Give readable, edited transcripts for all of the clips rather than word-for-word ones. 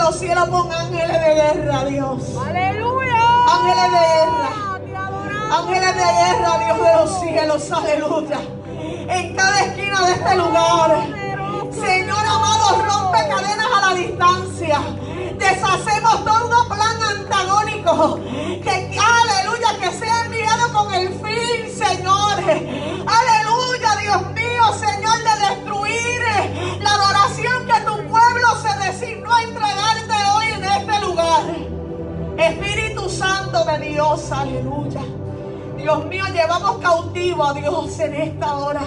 los cielos, pon ángeles de guerra, Dios. ¡Aleluya! Ángeles de guerra. Te adoramos. Ángeles de guerra, Dios de los cielos, aleluya. En cada esquina de este lugar. Señor amado, rompe cadenas a la distancia. Deshacemos todo plan antagónico que, aleluya, que sea enviado con el fin, Señor, aleluya, Dios mío, Señor, de destruir la adoración que tu pueblo se designó a entregarte hoy en este lugar. Espíritu Santo de Dios, aleluya. Dios mío, llevamos cautivo a Dios en esta hora.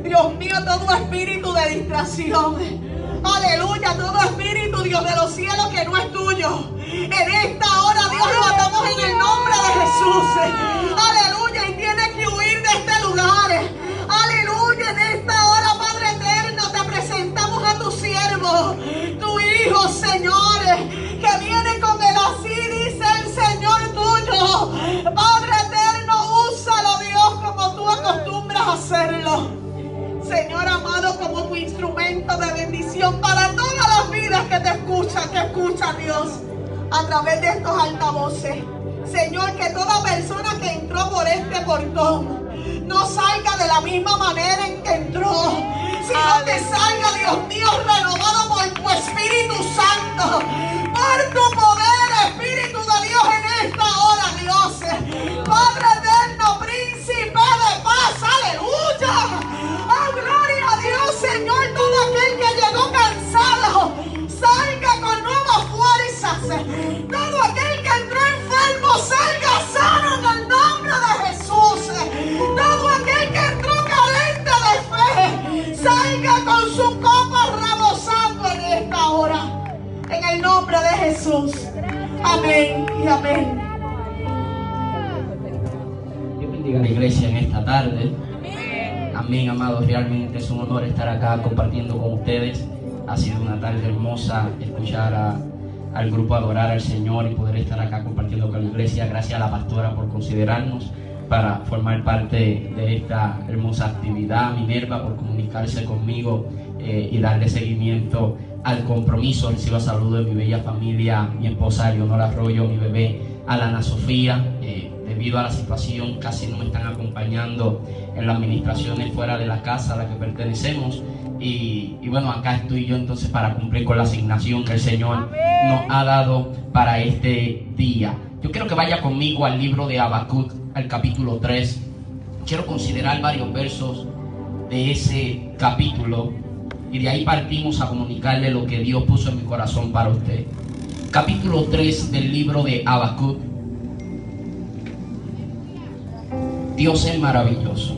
Dios mío, todo espíritu de distracción, aleluya, todo espíritu, Dios de los cielos, que no es tuyo, en esta hora, Dios, lo atamos en el nombre de Jesús, aleluya, y tiene que huir de este lugar, aleluya. En esta hora, Padre eterno, te presentamos a tu siervo, tu hijo, Señor, que viene con el así dice el Señor tuyo. Padre eterno, úsalo, Dios, como tú acostumbras a hacerlo, Señor amado, como tu instrumento de bendición para todas las vidas que te escuchan, Dios, a través de estos altavoces. Señor, que toda persona que entró por este portón no salga de la misma manera en que entró, sino que salga, Dios mío, renovado por tu Espíritu Santo, por tu poder, Espíritu de Dios, en esta hora, Dios. Padre eterno, príncipe de paz, aleluya. ¡Oh, gloria a Dios, Señor! Todo aquel que llegó cansado, salga con nuevas fuerzas. Todo aquel que entró enfermo, salga sano en el nombre de Jesús. Todo aquel que entró carente de fe, salga con su copa rebosando en esta hora. En el nombre de Jesús. Amén y amén. Dios bendiga a la iglesia en esta tarde. Amén, amados, realmente es un honor estar acá compartiendo con ustedes. Ha sido una tarde hermosa escuchar al grupo adorar al Señor y poder estar acá compartiendo con la iglesia. Gracias a la pastora por considerarnos para formar parte de esta hermosa actividad. Minerva por comunicarse conmigo y darle seguimiento al compromiso. Recibo saludos de mi bella familia, mi esposa Leonora Arroyo, mi bebé Alana Sofía. Debido a la situación casi no me están acompañando en las administraciones fuera de la casa a la que pertenecemos y bueno, acá estoy yo entonces para cumplir con la asignación que el Señor nos ha dado para este día. Yo quiero que vaya conmigo al libro de Habacuc, al capítulo 3. Quiero considerar varios versos de ese capítulo y de ahí partimos a comunicarle lo que Dios puso en mi corazón para usted. Capítulo 3 del libro de Habacuc. Dios es maravilloso.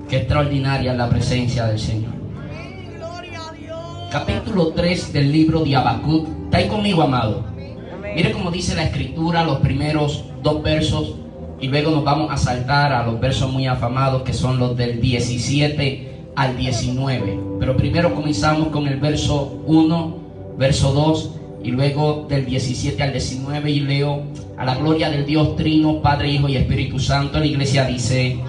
Qué extraordinaria es la presencia del Señor. Capítulo 3 del libro de Habacuc. ¿Está ahí conmigo, amado? Mire cómo dice la escritura, los primeros 2 versos, y luego nos vamos a saltar a los versos muy afamados que son los del 17 al 19. Pero primero comenzamos con el verso 1, verso 2 y luego del 17 al 19, y leo: a la gloria del Dios Trino, Padre, Hijo y Espíritu Santo. La iglesia dice: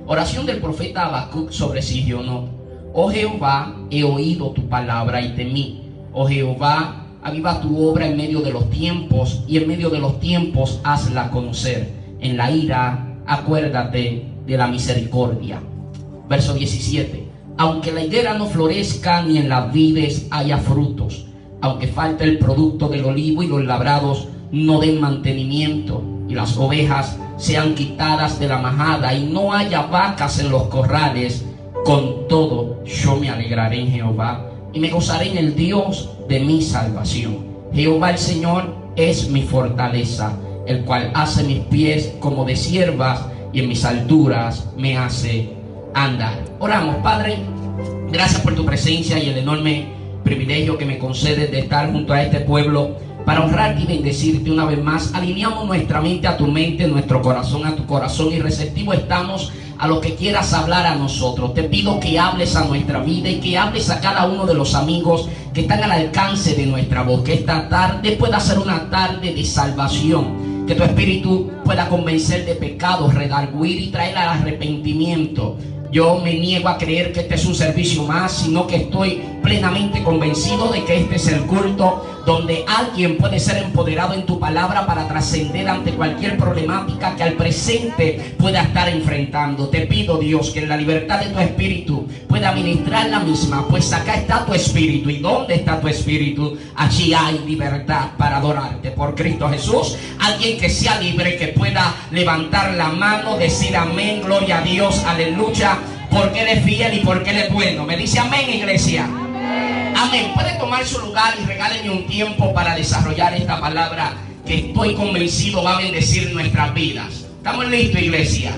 oración del profeta Habacuc sobre Sigionot. Oh Jehová, he oído tu palabra y temí. Oh Jehová, aviva tu obra en medio de los tiempos, y en medio de los tiempos hazla conocer. En la ira acuérdate de la misericordia. Verso 17: aunque la higuera no florezca ni en las vides haya frutos, aunque falte el producto del olivo y los labrados no den mantenimiento, y las ovejas sean quitadas de la majada y no haya vacas en los corrales, con todo yo me alegraré en Jehová y me gozaré en el Dios de mi salvación. Jehová el Señor es mi fortaleza, el cual hace mis pies como de ciervas y en mis alturas me hace andar. Oramos. Padre, gracias por tu presencia y el enorme privilegio que me concedes de estar junto a este pueblo para honrarte y bendecirte una vez más. Alineamos nuestra mente a tu mente, nuestro corazón a tu corazón, y receptivo estamos a lo que quieras hablar a nosotros. Te pido que hables a nuestra vida y que hables a cada uno de los amigos que están al alcance de nuestra voz. Que esta tarde pueda ser una tarde de salvación, que tu espíritu pueda convencer de pecado, redarguir y traer al arrepentimiento. yo me niego a creer que este es un servicio más, sino que estoy plenamente convencido de que este es el culto donde alguien puede ser empoderado en tu palabra para trascender ante cualquier problemática que al presente pueda estar enfrentando. Te pido, Dios, que en la libertad de tu espíritu pueda ministrar la misma, pues acá está tu espíritu. ¿Y dónde está tu espíritu? Allí hay libertad para adorarte. Por Cristo Jesús, alguien que sea libre, que pueda levantar la mano, decir amén, gloria a Dios, aleluya, porque Él es fiel y porque Él es bueno. Me dice amén, iglesia. Amén. Puede tomar su lugar y regálenme un tiempo para desarrollar esta palabra que estoy convencido va a bendecir nuestras vidas. ¿Estamos listos, iglesia?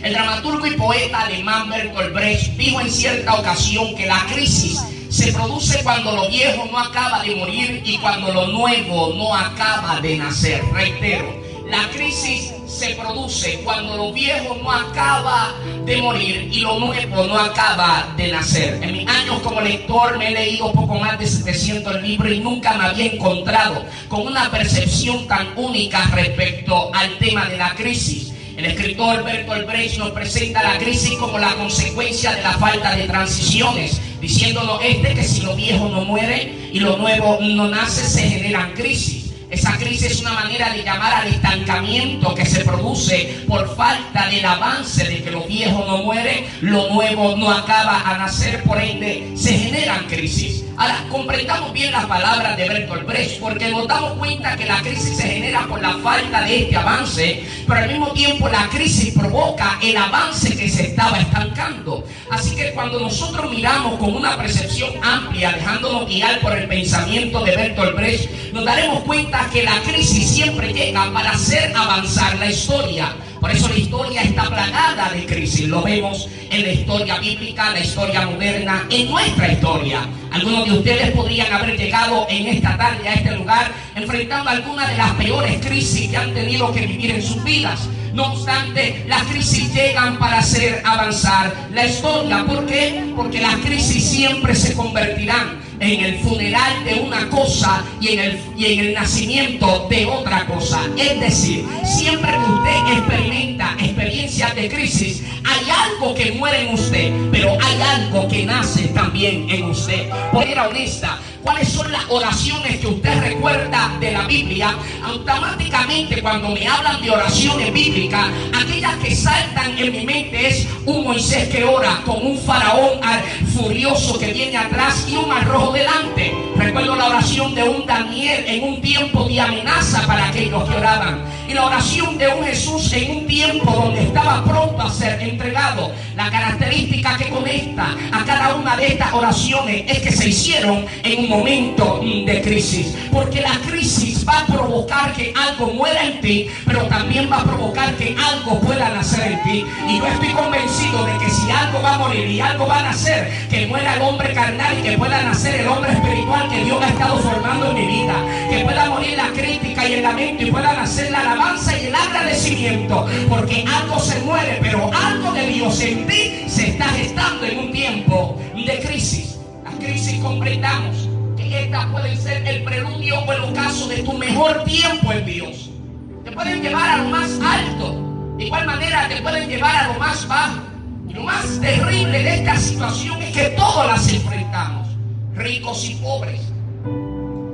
El dramaturgo y poeta alemán Bertolt Brecht dijo en cierta ocasión que la crisis se produce cuando lo viejo no acaba de morir y cuando lo nuevo no acaba de nacer. Reitero, la crisis se produce cuando lo viejo no acaba de morir y lo nuevo no acaba de nacer. En mis años como lector me he leído poco más de 700 libros y nunca me había encontrado con una percepción tan única respecto al tema de la crisis. El escritor Bertolt Brecht nos presenta la crisis como la consecuencia de la falta de transiciones, diciéndonos que si lo viejo no muere y lo nuevo no nace, se generan crisis. Esa crisis es una manera de llamar al estancamiento que se produce por falta del avance de que lo viejo no muere, lo nuevo no acaba a nacer, por ende se generan crisis. Ahora, comprendamos bien las palabras de Bertolt Brecht, porque nos damos cuenta que la crisis se genera por la falta de este avance, pero al mismo tiempo la crisis provoca el avance que se estaba estancando. Así que cuando nosotros miramos con una percepción amplia, dejándonos guiar por el pensamiento de Bertolt Brecht, nos daremos cuenta que la crisis siempre llega para hacer avanzar la historia. Por eso la historia está plagada de crisis. Lo vemos en la historia bíblica, la historia moderna, en nuestra historia. Algunos de ustedes podrían haber llegado en esta tarde a este lugar enfrentando algunas de las peores crisis que han tenido que vivir en sus vidas. No obstante, las crisis llegan para hacer avanzar la historia. ¿Por qué? Porque las crisis siempre se convertirán en el funeral de una cosa y en el nacimiento de otra cosa. Es decir, siempre que usted experimenta experiencias de crisis, hay algo que muere en usted, pero hay algo que nace también en usted. Por ser honesta, ¿cuáles son las oraciones que usted recuerda de la Biblia? Automáticamente cuando me hablan de oraciones bíblicas, aquellas que saltan en mi mente es un Moisés que ora con un faraón furioso que viene atrás y un mar rojo delante. Recuerdo la oración de un Daniel en un tiempo de amenaza para aquellos que oraban, y la oración de un Jesús en un tiempo donde estaba pronto a ser entregado. La característica que conecta a cada una de estas oraciones es que se hicieron en un momento de crisis, porque la crisis va a provocar que algo muera en ti, pero también va a provocar que algo pueda nacer en ti. Y yo estoy convencido de que si algo va a morir y algo va a nacer, que muera el hombre carnal y que pueda nacer el hombre espiritual que Dios ha estado formando en mi vida, que pueda morir la crítica y el lamento y pueda nacer la alabanza y el agradecimiento, porque algo se muere, pero algo de Dios en ti se está gestando en un tiempo de crisis. Las crisis, comprendamos que estas pueden ser el preludio o el ocaso de tu mejor tiempo en Dios. Te pueden llevar a lo más alto, de igual manera te pueden llevar a lo más bajo. Y lo más terrible de esta situación es que todos las enfrentamos, ricos y pobres,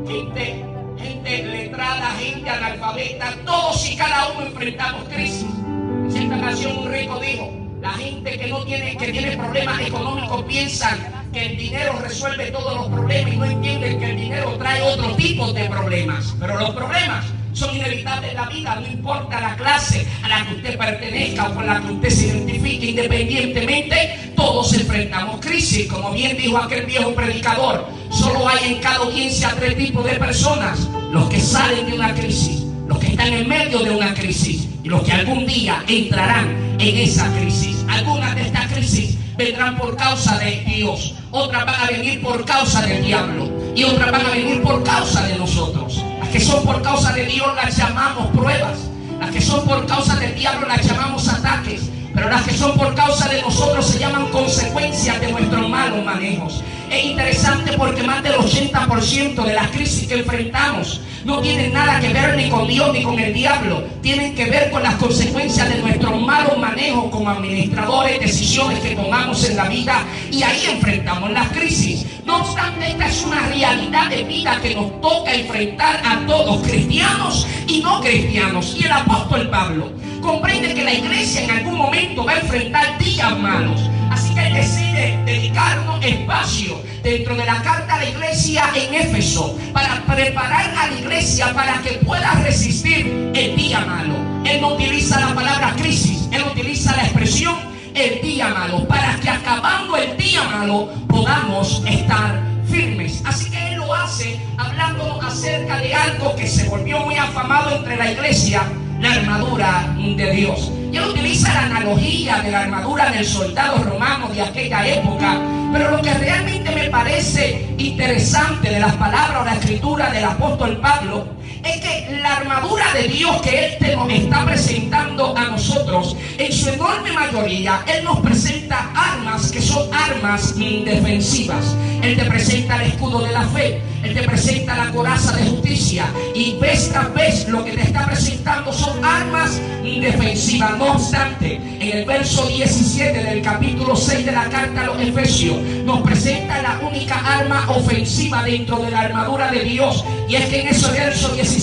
gente letrada, gente analfabeta, todos y cada uno enfrentamos crisis. En cierta ocasión un rico dijo: la gente que tiene problemas económicos piensan que el dinero resuelve todos los problemas y no entienden que el dinero trae otro tipo de problemas. Pero los problemas son inevitables en la vida, no importa la clase a la que usted pertenezca o con la que usted se identifique, independientemente, todos enfrentamos crisis. Como bien dijo aquel viejo predicador, solo hay en cada audiencia 3 tipos de personas: los que salen de una crisis, los que están en medio de una crisis y los que algún día entrarán en esa crisis. Algunas de estas crisis vendrán por causa de Dios, otras van a venir por causa del diablo y otras van a venir por causa de nosotros. Las que son por causa de Dios las llamamos pruebas, las que son por causa del diablo las llamamos ataques, pero las que son por causa de nosotros se llaman consecuencias de nuestros malos manejos. Es interesante porque más del 80% de las crisis que enfrentamos no tienen nada que ver ni con Dios ni con el diablo. Tienen que ver con las consecuencias de nuestros malos manejos como administradores, decisiones que tomamos en la vida, y ahí enfrentamos las crisis. No obstante, esta es una realidad de vida que nos toca enfrentar a todos, cristianos y no cristianos. Y el apóstol Pablo comprende que la iglesia en algún momento va a enfrentar días malos. Así que él decide dedicarnos espacio dentro de la carta a la iglesia en Éfeso para preparar a la iglesia para que pueda resistir el día malo. Él no utiliza la palabra crisis, él utiliza la expresión el día malo, para que acabando el día malo podamos estar firmes. Así que él lo hace hablándonos acerca de algo que se volvió muy afamado entre la iglesia: la armadura de Dios. Y él utiliza la analogía de la armadura del soldado romano de aquella época. Pero lo que realmente me parece interesante de las palabras o la escritura del apóstol Pablo es que la armadura de Dios que Él nos está presentando a nosotros, en su enorme mayoría, Él nos presenta armas que son armas defensivas. Él te presenta el escudo de la fe, Él te presenta la coraza de justicia, y vez tras vez lo que te está presentando son armas defensivas. No obstante, en el verso 17 del capítulo 6 de la carta a los Efesios, nos presenta la única arma ofensiva dentro de la armadura de Dios, y es que en ese verso 17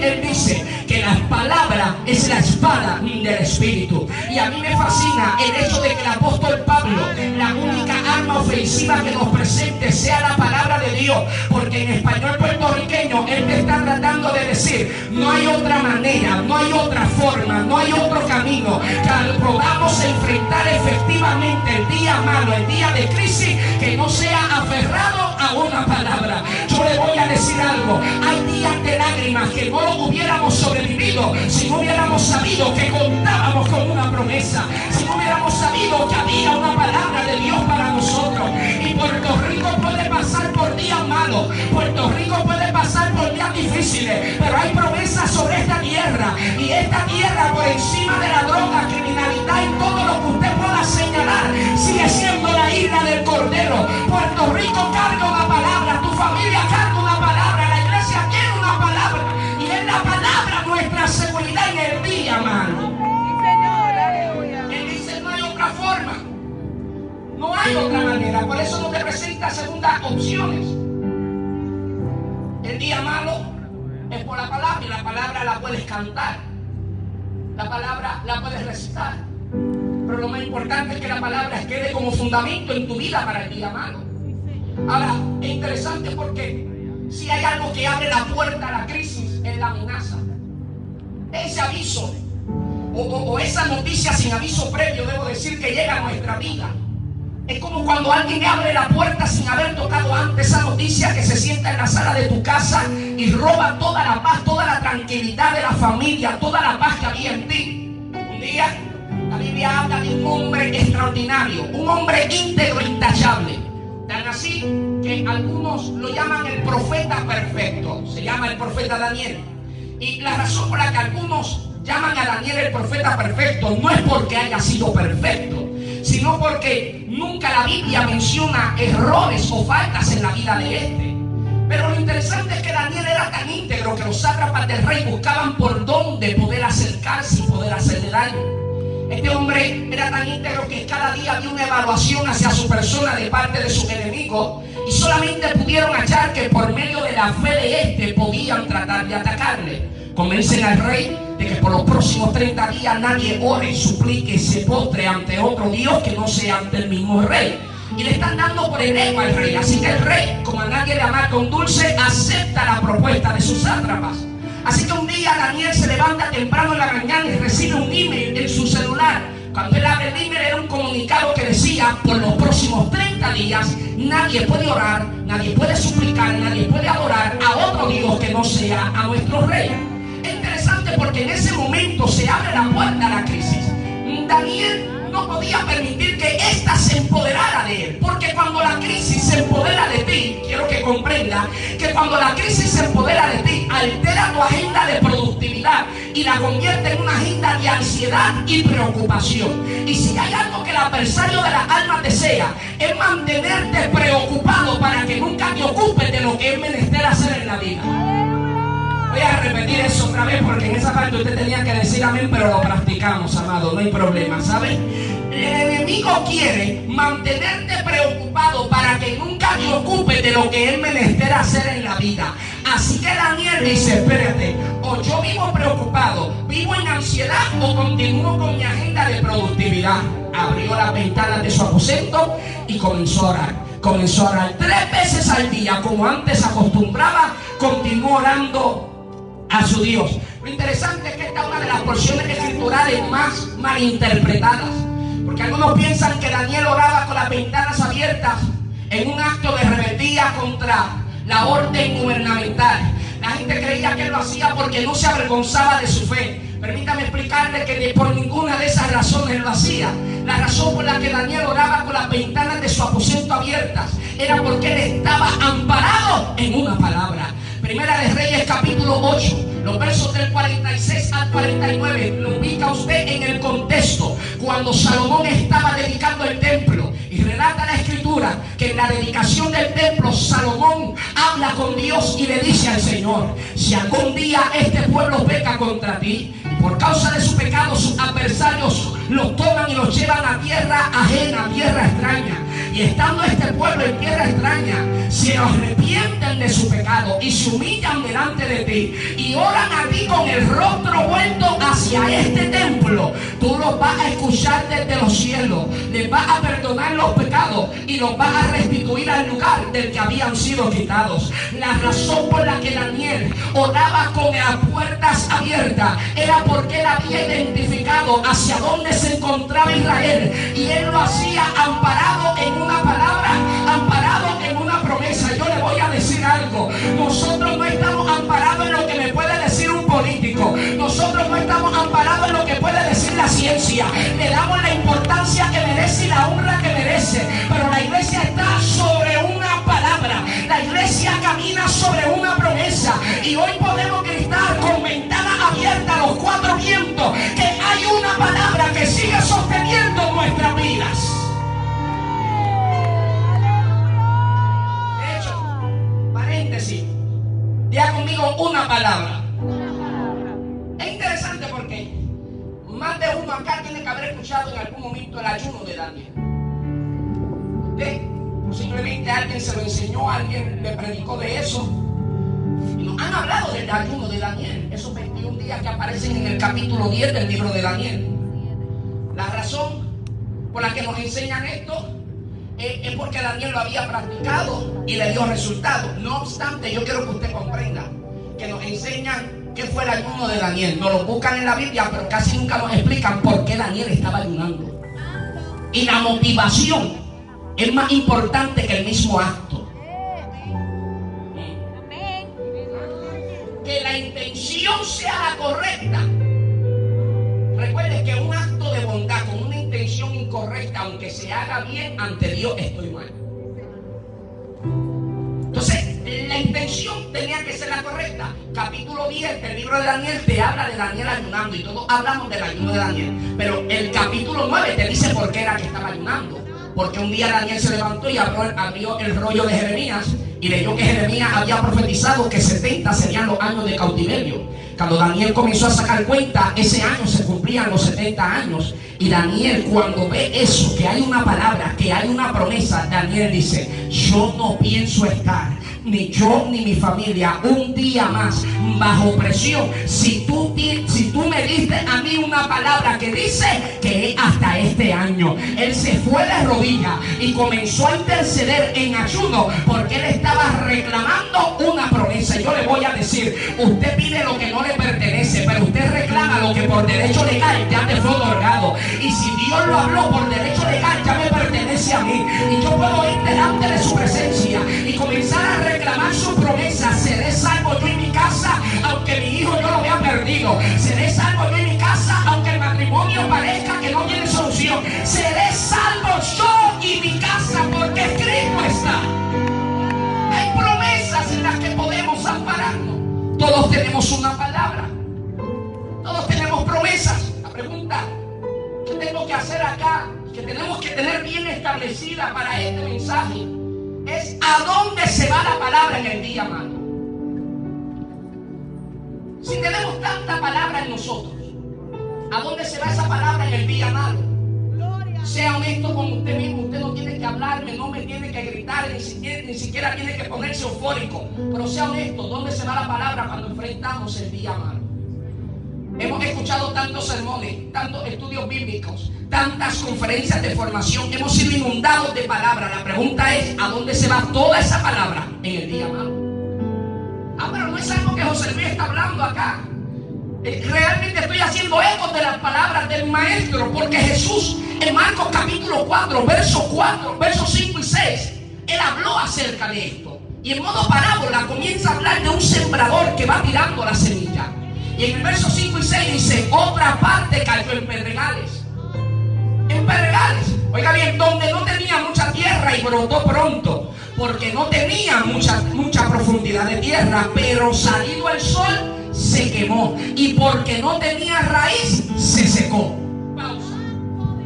él dice que la palabra es la espada del Espíritu. Y a mí me fascina el hecho de que el apóstol Pablo, la única arma ofensiva que nos presente sea la palabra de Dios, porque en español puertorriqueño él te está tratando de decir: no hay otra manera, no hay otra forma, no hay otro camino que podamos enfrentar efectivamente el día malo, el día de crisis, que no sea aferrado a una palabra. Yo le voy a decir algo: hay días de lágrimas que no lo hubiéramos sobrevivido si no hubiéramos sabido que contábamos con una promesa, si no hubiéramos sabido que había una palabra de Dios para nosotros. Y Puerto Rico puede pasar por días malos, Puerto Rico puede pasar por días difíciles, pero hay promesas sobre esta tierra, y esta tierra, por encima de la droga, criminalidad y todo lo que usted pueda señalar, sigue siendo la isla del Cordero. Puerto Rico carga una palabra, tu familia carga una palabra, la iglesia tiene una palabra, y es la palabra nuestra seguridad en el día malo. Él dice: no hay otra forma, no hay otra manera. Por eso no te presenta segundas opciones. El día malo es por la palabra, y la palabra la puedes cantar, la palabra la puedes recitar, pero lo más importante es que la palabra quede como fundamento en tu vida para el día malo. Ahora, es interesante porque si hay algo que abre la puerta a la crisis, es la amenaza. Ese aviso o esa noticia sin aviso previo, debo decir, que llega a nuestra vida. Es como cuando alguien abre la puerta sin haber tocado antes esa noticia, que se sienta en la sala de tu casa y roba toda la paz, toda la tranquilidad de la familia, toda la paz que había en ti. Un día la Biblia habla de un hombre extraordinario, un hombre íntegro, intachable. Tan así que algunos lo llaman el profeta perfecto. Se llama el profeta Daniel. Y la razón por la que algunos llaman a Daniel el profeta perfecto no es porque haya sido perfecto, sino porque nunca la Biblia menciona errores o faltas en la vida de este. Pero lo interesante es que Daniel era tan íntegro que los sátrapas del rey buscaban por dónde poder acercarse y poder hacerle daño. Este hombre era tan íntegro que cada día había una evaluación hacia su persona de parte de sus enemigos, y solamente pudieron hallar que por medio de la fe de este podían tratar de atacarle. Convencen al rey de que por los próximos 30 días nadie ore, suplique y se postre ante otro Dios que no sea ante el mismo rey. Y le están dando por el ego al rey. Así que el rey, como a nadie le ama con dulce, acepta la propuesta de sus sátrapas. Así que un día Daniel se levanta temprano en la mañana y recibe un email en su celular. Cuando él abre el email, era un comunicado que decía: por los próximos 30 días nadie puede orar, nadie puede suplicar, nadie puede adorar a otro Dios que no sea a nuestro rey. Es interesante porque en ese momento se abre la puerta a la crisis. Daniel no podía permitir que ésta se empoderara de él, porque cuando la crisis se empodera de ti, quiero que comprenda que cuando la crisis se empodera de ti, altera tu agenda de productividad y la convierte en una agenda de ansiedad y preocupación. Y si hay algo que el adversario de las almas desea, es mantenerte preocupado para que nunca te ocupes de lo que es menester hacer en la vida. Voy a repetir eso otra vez porque en esa parte usted tenía que decir amén, pero lo practicamos, amado, no hay problema, ¿sabes? El enemigo quiere mantenerte preocupado para que nunca te ocupes de lo que es menester hacer en la vida. Así que Daniel dice, espérate, o yo vivo preocupado, vivo en ansiedad o continúo con mi agenda de productividad. Abrió las ventanas de su aposento y comenzó a orar. Comenzó a orar 3 veces al día, como antes acostumbraba, continuó orando a su Dios. Lo interesante es que esta es una de las porciones escriturales más malinterpretadas, porque algunos piensan que Daniel oraba con las ventanas abiertas en un acto de rebeldía contra la orden gubernamental. La gente creía que él lo hacía porque no se avergonzaba de su fe. Permítame explicarle que por ninguna de esas razones lo hacía. La razón por la que Daniel oraba con las ventanas de su aposento abiertas era porque él estaba amparado en una palabra. Primera de Reyes capítulo 8, los versos del 46 al 49, lo ubica usted en el contexto cuando Salomón estaba dedicando el templo, y relata la escritura que en la dedicación del templo Salomón habla con Dios y le dice al Señor: si algún día este pueblo peca contra ti, por causa de su pecado sus adversarios los toman y los llevan a tierra ajena, tierra extraña, y estando este pueblo en tierra extraña, se arrepienten de su pecado y se humillan delante de ti y oran a ti con el rostro vuelto hacia este templo, tú los vas a escuchar desde los cielos, les vas a perdonar los pecados y los vas a restituir al lugar del que habían sido quitados. La razón por la que Daniel oraba con las puertas abiertas era porque él había identificado hacia dónde se encontraba Israel, y él lo hacía amparado en una palabra, amparado en una promesa. Yo le voy a decir algo: nosotros no estamos amparados en lo que me puede decir un político, nosotros no estamos amparados en lo que puede decir la ciencia. Le damos la importancia que merece y la honra que merece, pero la iglesia está sobre una palabra, la iglesia camina sobre una promesa, y hoy podemos gritar con ventanas abiertas a los 4 vientos que hay una palabra que sigue sosteniendo nuestras vidas. De hecho, paréntesis, diga conmigo una palabra. Es interesante porque más de uno acá tiene que haber escuchado en algún momento el ayuno de Daniel. Usted, posiblemente alguien se lo enseñó, alguien le predicó de eso, y nos han hablado del ayuno de Daniel, esos 21 días que aparecen en el capítulo 10 del libro de Daniel. La razón por la que nos enseñan esto es porque Daniel lo había practicado y le dio resultado. No obstante, yo quiero que usted comprenda que nos enseñan qué fue el ayuno de Daniel. Nos lo buscan en la Biblia, pero casi nunca nos explican por qué Daniel estaba ayunando. Y la motivación es más importante que el mismo acto. Que la intención sea la correcta. Recuerde que un acto de bondad con una intención incorrecta, aunque se haga bien ante Dios, estoy mal. Entonces, la intención tenía que ser la correcta. Capítulo 10 del libro de Daniel te habla de Daniel ayunando, y todos hablamos del ayuno de Daniel. Pero el capítulo 9 te dice por qué era que estaba ayunando. Porque un día Daniel se levantó y abrió el rollo de Jeremías y leyó que Jeremías había profetizado que 70 serían los años de cautiverio. Cuando Daniel comenzó a sacar cuenta, ese año se cumplían los 70 años. Y Daniel, cuando ve eso, que hay una palabra, que hay una promesa, Daniel dice: yo no pienso estar, ni yo ni mi familia, un día más bajo presión. Si tú me diste a mí una palabra que dice que es hasta este año. Él se fue de rodillas y comenzó a interceder en ayuno, porque él estaba reclamando una promesa. Yo le voy a decir: usted pide lo que no le pertenece, pero usted reclama lo que por derecho legal ya te fue otorgado. Y si Dios lo habló por derecho legal, ya me pertenece a mí, y yo puedo ir delante de su presencia y comenzar a reclamar su promesa. Seré salvo yo y mi casa, aunque mi hijo yo lo vea perdido. Seré salvo yo y mi casa, aunque el matrimonio parezca que no tiene solución. Seré salvo yo y mi casa, porque escrito está. Hay promesas en las que podemos ampararnos. Todos tenemos una palabra. hacer acá, que tenemos que tener bien establecida para este mensaje, es a dónde se va la palabra en el día, amado. Si tenemos tanta palabra en nosotros, ¿a dónde se va esa palabra en el día, amado? Sea honesto con usted mismo. Usted no tiene que hablarme, no me tiene que gritar, ni siquiera tiene que ponerse eufórico. Pero sea honesto, ¿dónde se va la palabra cuando enfrentamos el día, amado? Hemos escuchado tantos sermones, tantos estudios bíblicos, tantas conferencias de formación. Hemos sido inundados de palabras. La pregunta es, ¿a dónde se va toda esa palabra en el día, amado? Pero no es algo que José Luis está hablando acá. Realmente estoy haciendo eco de las palabras del maestro, porque Jesús en Marcos capítulo 4, versos 5 y 6, él habló acerca de esto. Y en modo parábola comienza a hablar de un sembrador que va tirando la semilla. Y en el verso 5 y 6 dice, otra parte cayó en pedregales. En pedregales. Oiga bien, donde no tenía mucha tierra y brotó pronto, porque no tenía mucha profundidad de tierra, pero salido el sol se quemó, y porque no tenía raíz se secó. Pausa.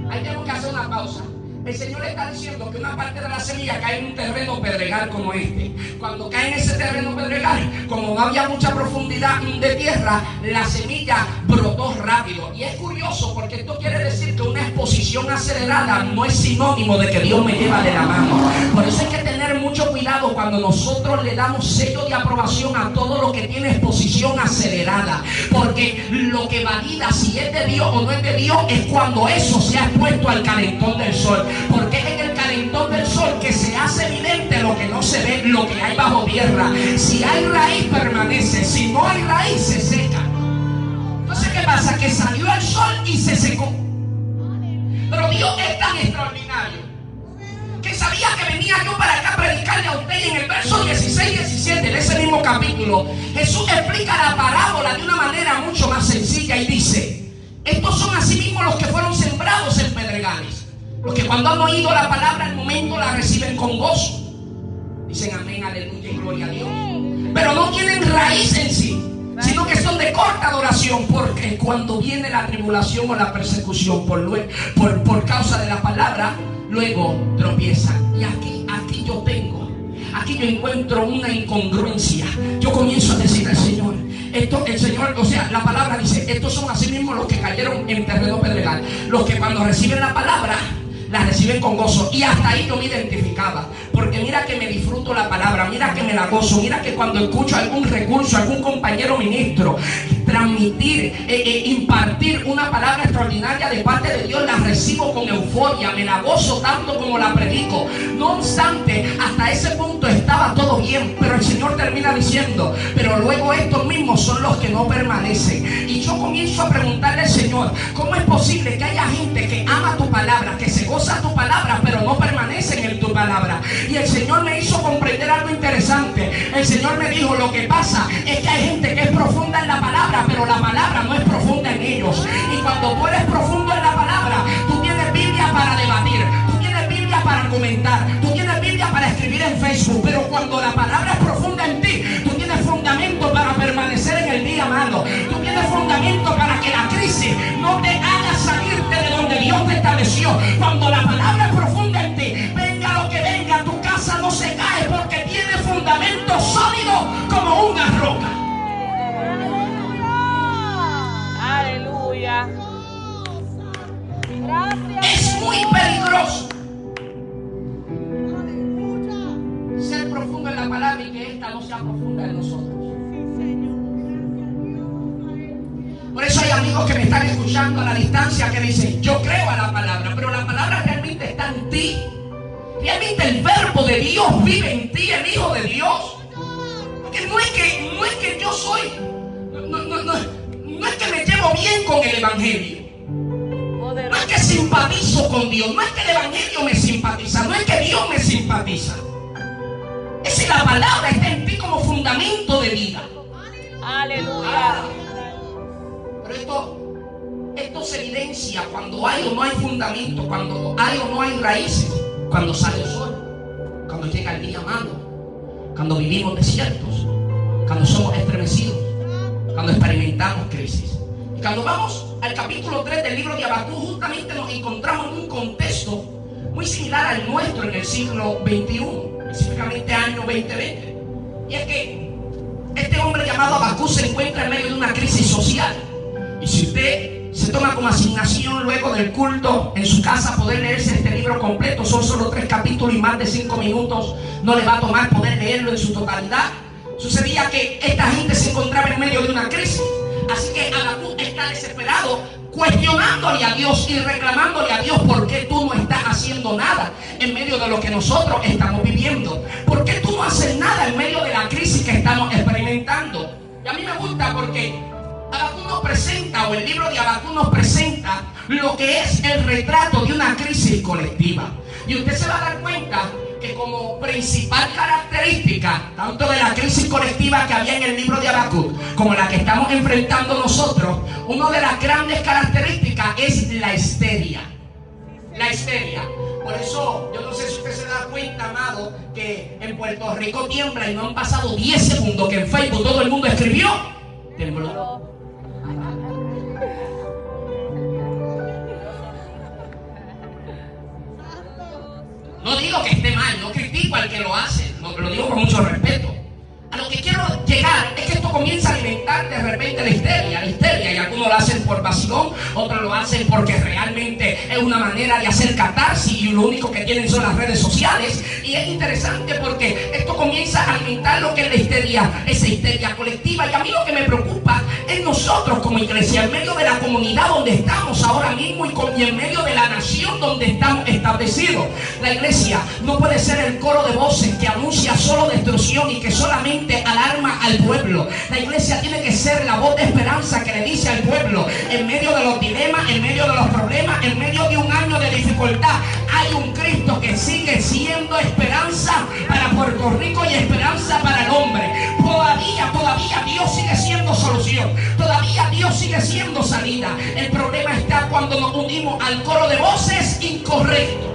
Ahí tengo que hacer una pausa. El Señor está diciendo que una parte de la semilla cae en un terreno pedregal como este. Cuando cae en ese terreno pedregal, como no había mucha profundidad de tierra, la semilla brotó rápido. Y es curioso porque esto quiere decir que una exposición acelerada no es sinónimo de que Dios me lleva de la mano. Por eso hay que tener mucho cuidado cuando nosotros le damos sello de aprobación a todo lo que tiene exposición acelerada. Porque lo que valida si es de Dios o no es de Dios es cuando eso se ha expuesto al calentón del sol. Porque es en el calentón del sol que se hace evidente lo que no se ve, lo que hay bajo tierra. Si hay raíz permanece, si no hay raíz se seca. Entonces, ¿qué pasa? Que salió el sol y se secó. Pero Dios es tan extraordinario que sabía que venía yo para acá a predicarle a usted. Y en el verso 16 y 17 de ese mismo capítulo, Jesús explica la parábola de una manera mucho más sencilla y dice: estos son asimismo los que fueron sembrados en pedregales, los que cuando han oído la palabra al momento la reciben con gozo. Dicen amén, aleluya y gloria a Dios. Pero no tienen raíz en sí, sino que son de corta duración, porque cuando viene la tribulación o la persecución por causa de la palabra, luego tropiezan. Y aquí yo encuentro una incongruencia. Yo comienzo a decir al Señor, el Señor, o sea, la palabra dice, estos son así mismos los que cayeron en terreno pedregal, los que cuando reciben la palabra la reciben con gozo. Y hasta ahí yo me identificaba, porque mira que me disfruto la palabra, mira que me la gozo, mira que cuando escucho algún recurso, algún compañero ministro transmitir, impartir una palabra extraordinaria de parte de Dios, la recibo con euforia, me la gozo tanto como la predico. No obstante, hasta ese punto estaba todo bien, pero el Señor termina diciendo, pero luego estos mismos son los que no permanecen. Y yo comienzo a preguntarle al Señor, ¿cómo es posible que haya gente que ama tu palabra, que se goza tu palabra, pero no permanecen en tu palabra? Y el Señor me hizo comprender algo interesante. El Señor me dijo, lo que pasa es que hay gente que es profunda en la palabra, pero la palabra no es profunda en ellos. Y cuando tú eres profundo en la palabra, tú tienes Biblia para debatir, tú tienes Biblia para comentar, tú tienes Biblia para escribir en Facebook, pero cuando la palabra es profunda en ti, tú tienes fundamento para permanecer en el día, amado. Tú tienes fundamento para que la crisis no te haga salirte de donde Dios te estableció. Cuando la palabra es profunda en ti, venga lo que venga, tu casa no se cae porque tiene fundamento sólido como una roca. Aleluya. Gracias. Es muy peligroso ser profundo en la palabra y que esta no sea profunda en nosotros. Por eso hay amigos que me están escuchando a la distancia que dicen, yo creo a la palabra, pero la palabra realmente está en ti. Realmente el verbo de Dios vive en ti, el Hijo de Dios. Porque no es que yo soy, no es que me llevo bien con el Evangelio, no es que simpatizo con Dios, no es que el Evangelio me simpatiza, no es que Dios me simpatiza. Es si la palabra está en ti como fundamento de vida. Aleluya. Pero esto se evidencia cuando hay o no hay fundamento, cuando hay o no hay raíces, cuando sale el sol, cuando llega el día malo, cuando vivimos desiertos, cuando somos estremecidos, cuando experimentamos crisis. Y cuando vamos al capítulo 3 del libro de Habacuc, justamente nos encontramos en un contexto muy similar al nuestro en el siglo XXI, específicamente año 2020. Y es que este hombre llamado Habacuc se encuentra en medio de una crisis social. Y si usted se toma como asignación luego del culto en su casa poder leerse este libro completo, son solo 3 capítulos y más de 5 minutos, no le va a tomar poder leerlo en su totalidad. Sucedía que esta gente se encontraba en medio de una crisis. Así que Habacuc está desesperado, cuestionándole a Dios y reclamándole a Dios: ¿por qué tú no estás haciendo nada en medio de lo que nosotros estamos viviendo? ¿Por qué tú no haces nada en medio de la crisis que estamos experimentando? Y a mí me gusta porque Habacuc nos presenta, o el libro de Habacuc nos presenta lo que es el retrato de una crisis colectiva. Y usted se va a dar cuenta que como principal característica tanto de la crisis colectiva que había en el libro de Habacuc como la que estamos enfrentando nosotros, una de las grandes características es la histeria. La histeria. Por eso, yo no sé si usted se da cuenta, amado, que en Puerto Rico tiembla y no han pasado 10 segundos que en Facebook todo el mundo escribió: tembló. No digo que esté mal, no critico al que lo hace, lo digo con mucho respeto. A lo que quiero llegar es que esto comienza a alimentar de repente la histeria, y algunos lo hacen por vacilón, otros lo hacen porque realmente es una manera de hacer catarsis y lo único que tienen son las redes sociales. Y es interesante porque esto comienza a alimentar lo que es la histeria, esa histeria colectiva. Y a mí lo que me preocupa es nosotros como iglesia, en medio de la comunidad donde estamos ahora mismo y en medio de la nación donde estamos establecidos. La iglesia no puede ser el coro de voces que anuncia solo destrucción y que solamente alarma al pueblo. La iglesia tiene que ser la voz de esperanza que le dice al pueblo: en medio de los dilemas, en medio de los problemas, en medio de un año de dificultad, hay un Cristo que sigue siendo esperanza para Puerto Rico y esperanza para el hombre. Todavía Dios sigue siendo solución, todavía Dios sigue siendo salida. El problema está cuando nos unimos al coro de voces incorrecto.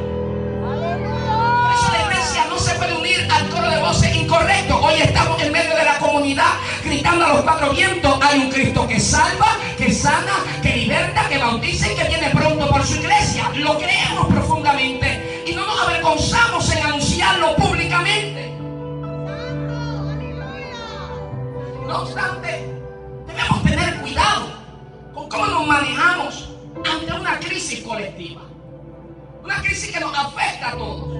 Por eso la iglesia no se puede unir al coro de voces incorrecto. Hoy estamos en medio de la comunidad gritando a los 4 vientos: hay un Cristo que salva, que sana, que liberta, que bautiza y que viene pronto por su iglesia. Lo creemos profundamente y no nos avergonzamos en anunciarlo públicamente. No obstante, debemos tener cuidado con cómo nos manejamos ante una crisis colectiva, una crisis que nos afecta a todos.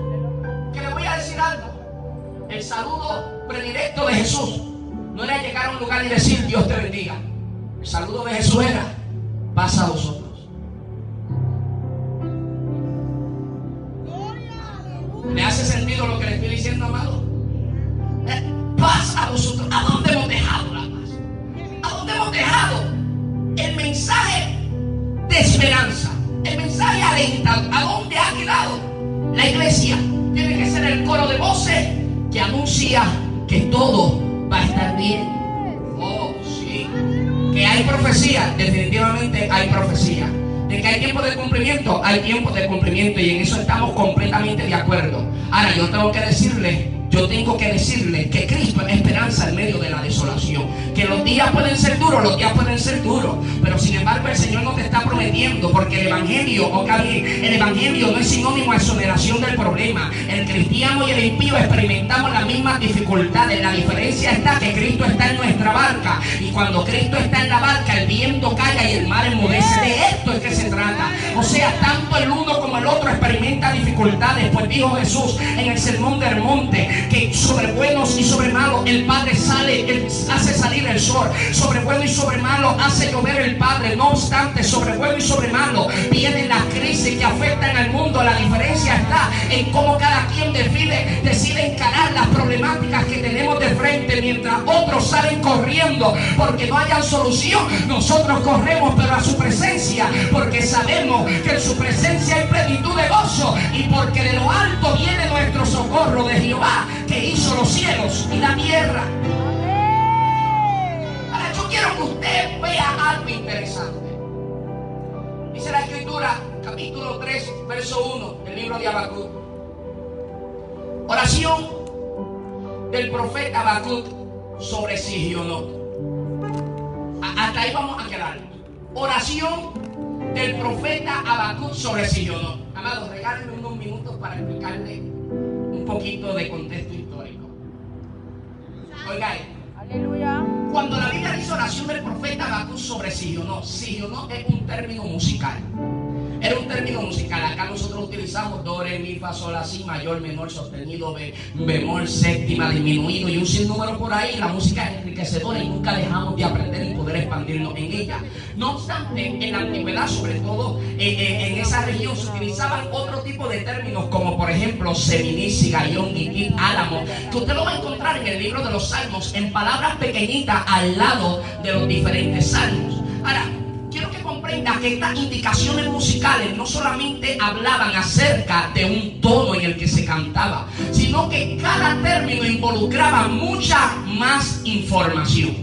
Que le voy a decir algo: el saludo predilecto de Jesús no era llegar a un lugar y decir Dios te bendiga. El saludo de Jesús era: paz a vosotros. ¿Le hace sentido lo que le estoy diciendo, amado? Paz a vosotros. ¿A dónde hemos dejado la paz? ¿A dónde hemos dejado el mensaje de esperanza, el mensaje alentador? ¿A dónde ha quedado? La iglesia tiene que ser el coro de voces que anuncia que todo va a estar bien. Oh, sí. Que hay profecía, definitivamente hay profecía. De que hay tiempo de cumplimiento, hay tiempo de cumplimiento, y en eso estamos completamente de acuerdo. Ahora yo tengo que decirle que Cristo es esperanza en medio de la desolación. Que los días pueden ser duros, pero sin embargo el Señor nos está prometiendo, porque el Evangelio no es sinónimo de exoneración del problema. El cristiano y el impío experimentamos las mismas dificultades. La diferencia está que Cristo está en nuestra barca, y cuando Cristo está en la barca, el viento calla y el mar enmudece. De esto es que se trata. O sea, tanto el uno como el otro experimenta dificultades. Pues dijo Jesús en el sermón del monte que sobre buenos y sobre malos el Padre hace salir el sol. Sobre bueno y sobre malo hace llover el Padre. No obstante, sobre bueno y sobre malo vienen las crisis que afectan al mundo. La diferencia está en cómo cada quien decide encarar las problemáticas que tenemos de frente. Mientras otros salen corriendo porque no hayan solución, nosotros corremos pero a su presencia, porque sabemos que en su presencia hay plenitud de gozo, y porque de lo alto viene nuestro socorro, de Jehová que hizo los cielos y la tierra. Ahora yo quiero que usted vea algo interesante. Dice la Escritura, capítulo 3, verso 1 del libro de Habacuc: oración del profeta Habacuc sobre Sigionot. Hasta ahí vamos a quedar. Oración del profeta Habacuc sobre Sion. Amados, regálenme unos minutos para explicarle un poquito de contexto histórico. Oigan, Aleluya. cuando la Biblia dice oración del profeta Habacuc sobre Sion es un término musical. Era un término musical. Acá nosotros utilizamos do, re, mi, fa, sol, la, si, mayor, menor, sostenido, bemol, séptima, disminuido y un sinnúmero por ahí. La música es enriquecedora y nunca dejamos de aprender y poder expandirnos en ella. No obstante, en la antigüedad, sobre todo en esa región, se utilizaban otro tipo de términos como por ejemplo seminí, sigayón, gitit, álamo, que usted lo va a encontrar en el libro de los Salmos en palabras pequeñitas al lado de los diferentes salmos. Ahora, quiero que comprenda que estas indicaciones musicales no solamente hablaban acerca de un tono en el que se cantaba, sino que cada término involucraba mucha más información.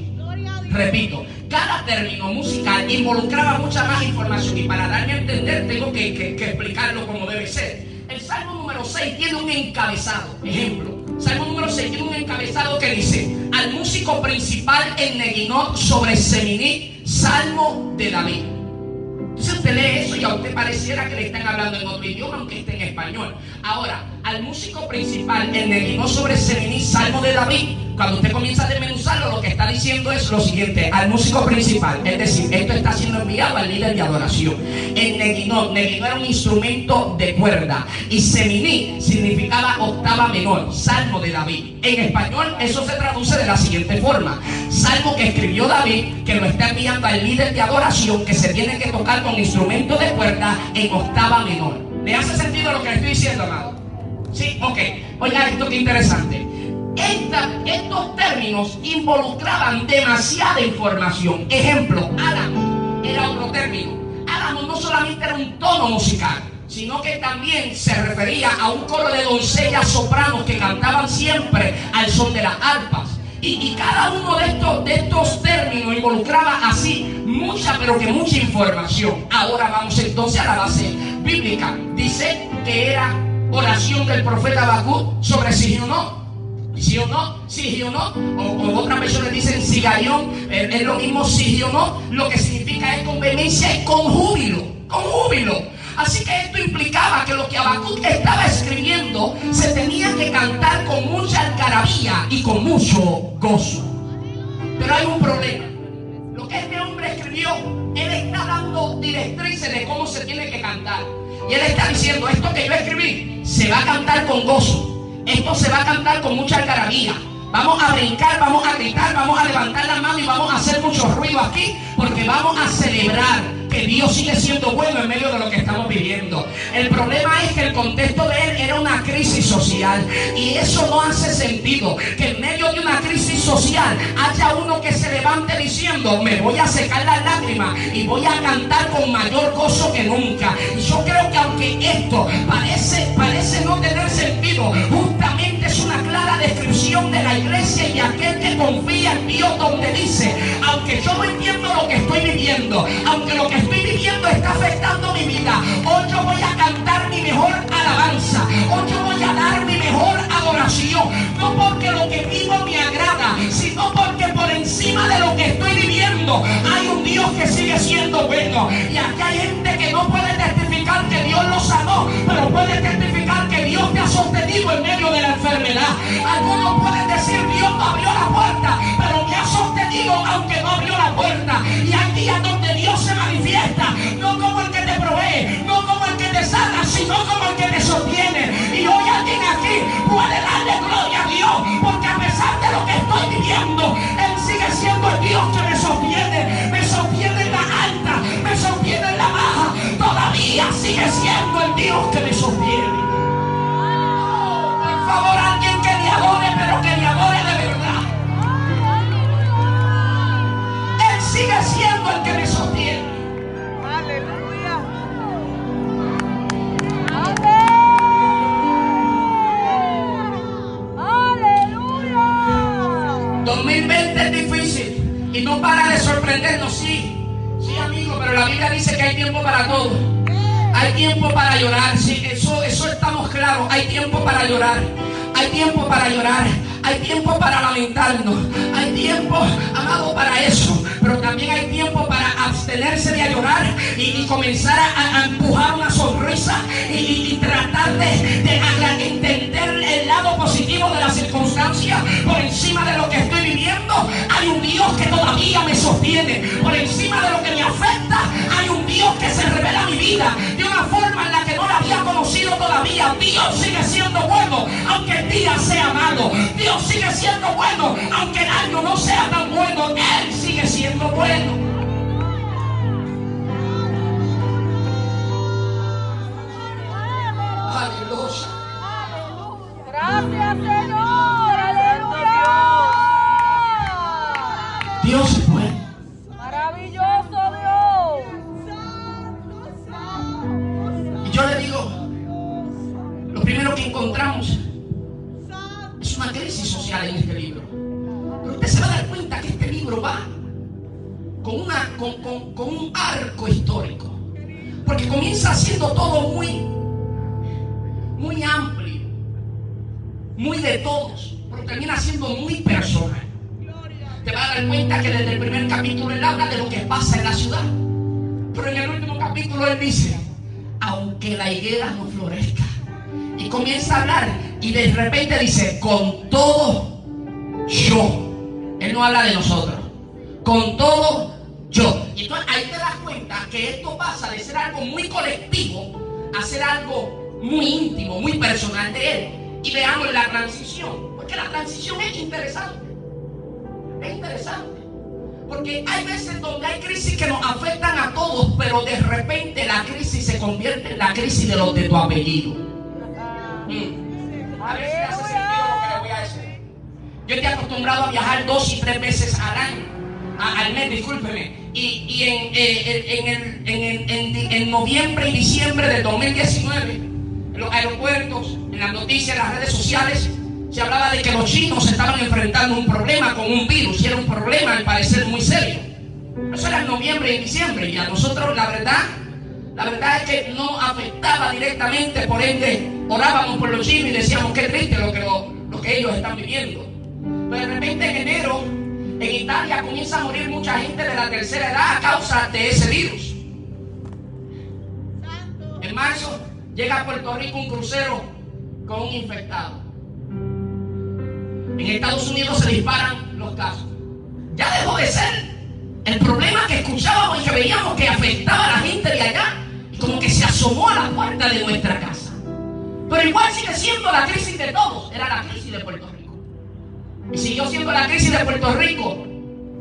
Repito, cada término musical involucraba mucha más información y para darme a entender tengo que explicarlo como debe ser. El Salmo número 6 tiene un encabezado, ejemplo. Salmo número 6 tiene un encabezado que dice: al músico principal en Neguinot sobre Seminí, Salmo de David. Entonces usted lee eso y a usted pareciera que le están hablando en otro idioma, aunque esté en español. Ahora, al músico principal en Neguinot sobre Seminí, Salmo de David, cuando usted comienza a desmenuzarlo, lo que está diciendo es lo siguiente: al músico principal, es decir, esto está siendo enviado al líder de adoración. En Neguinot era un instrumento de cuerda y Seminí significaba octava menor, Salmo de David. En español eso se traduce de la siguiente forma: salmo que escribió David, que lo está enviando al líder de adoración, que se tiene que tocar con instrumento de cuerda en octava menor. ¿Le hace sentido lo que le estoy diciendo, amado? Sí, ok. Oiga esto, que interesante. Estos términos involucraban demasiada información. Ejemplo, álamo era otro término. Álamo no solamente era un tono musical, sino que también se refería a un coro de doncellas sopranos que cantaban siempre al son de las arpas. Y cada uno de estos términos involucraba así mucha, pero que mucha información. Ahora vamos entonces a la base bíblica. Dice que era oración del profeta Habacuc sobre Sion. ¿Sí o no? Sí o no. O otras versiones dicen sigayón. Es lo mismo sí o no. Lo que significa es con vehemencia y con júbilo. Con júbilo. Así que esto implicaba que lo que Habacuc estaba escribiendo se tenía que cantar con mucha algarabía y con mucho gozo. Pero hay un problema. Lo que este hombre escribió, él está dando directrices de cómo se tiene que cantar. Y él está diciendo: esto que yo escribí se va a cantar con gozo. Esto se va a cantar con mucha algarabía. Vamos a brincar, vamos a gritar, vamos a levantar la mano y vamos a hacer mucho ruido aquí, porque vamos a celebrar que Dios sigue siendo bueno en medio de lo que estamos viviendo. El problema es que el contexto de él era una crisis social, y eso no hace sentido, que en medio de una crisis social haya uno que se levante diciendo: me voy a secar las lágrimas y voy a cantar con mayor gozo que nunca. Y yo creo que aunque esto parece no tener sentido, justamente es una clara descripción de la iglesia y de aquel que confía en Dios, donde dice: aunque yo no entiendo lo que estoy viviendo, aunque lo que estoy viviendo está afectando mi vida, hoy yo voy a cantar mi mejor alabanza, hoy yo voy a dar mi mejor adoración, no porque lo que vivo me agrada, sino porque por encima de lo que estoy viviendo hay un Dios que sigue siendo bueno. Y aquí hay gente que no puede testificar que Dios lo sanó, pero puede testificar que Dios te ha sostenido en medio de la enfermedad. Algunos pueden decir: Dios no abrió la puerta, pero me ha sostenido aunque no abrió la puerta. Y hay días donde Dios se manifiesta, no como el que te provee, no como el que te sana, sino como el que te sostiene. Y hoy alguien aquí puede darle gloria a Dios, porque a pesar de lo que estoy viviendo, Él sigue siendo el Dios que me sostiene en la alta, me sostiene en la baja, todavía sigue siendo el Dios que me sostiene. Por favor, alguien que le adore, pero que le adore de verdad. Él sigue siendo el que me sostiene. Aleluya. 2020 es difícil y no para de sorprendernos. Sí, amigo, pero la Biblia dice que hay tiempo para todo. Hay tiempo para llorar, sí, eso estamos claros. Hay tiempo para llorar, hay tiempo para llorar, hay tiempo para lamentarnos, hay tiempo, amado, para eso. Pero también hay tiempo para abstenerse de llorar y comenzar a empujar una sonrisa y tratar de entender el lado positivo de la circunstancia por encima de lo que estoy viviendo. Hay un Dios que todavía me sostiene. Por encima de lo que me afecta, hay un Dios que se revela a mi vida de una forma en la que no la había conocido todavía. Dios sigue siendo bueno, aunque el día sea malo. Dios sigue siendo bueno, aunque el año no sea tan bueno. Él sigue siendo bueno. Aleluya. Gracias, Señor. Aleluya. Dios es bueno. Maravilloso Dios. Y yo le digo, lo primero que encontramos es una crisis social en este libro. Pero usted se va a dar cuenta que este libro va con un arco histórico. Porque comienza siendo todo muy amplio, muy de todos, pero termina siendo muy personal. Te vas a dar cuenta que desde el primer capítulo él habla de lo que pasa en la ciudad, pero en el último capítulo él dice, aunque la higuera no florezca, y comienza a hablar y de repente dice, con todo yo. Él no habla de nosotros, con todo yo. Y entonces ahí te das cuenta que esto pasa de ser algo muy colectivo a ser algo muy íntimo, muy personal de él. Y veamos la transición, porque la transición es interesante. Es interesante, porque hay veces donde hay crisis que nos afectan a todos, pero de repente la crisis se convierte en la crisis de los de tu apellido. A ver si hace sentido lo que le voy a decir. Yo estoy acostumbrado a viajar 2 y 3 veces al año, al mes, discúlpeme. Y en noviembre y diciembre del 2019, en los aeropuertos, en las noticias, en las redes sociales, se hablaba de que los chinos estaban enfrentando un problema con un virus, y era un problema al parecer muy serio. Eso era en noviembre y diciembre, y a nosotros la verdad es que no afectaba directamente, por ende orábamos por los chinos y decíamos qué triste lo que ellos están viviendo. Pero de repente en enero en Italia comienza a morir mucha gente de la tercera edad a causa de ese virus. En marzo llega a Puerto Rico un crucero con un infectado. En Estados Unidos se disparan los casos. Ya dejó de ser el problema que escuchábamos y que veíamos que afectaba a la gente de allá, y como que se asomó a la puerta de nuestra casa. Pero igual sigue siendo la crisis de todos. Era la crisis de Puerto Rico. Y siguió siendo la crisis de Puerto Rico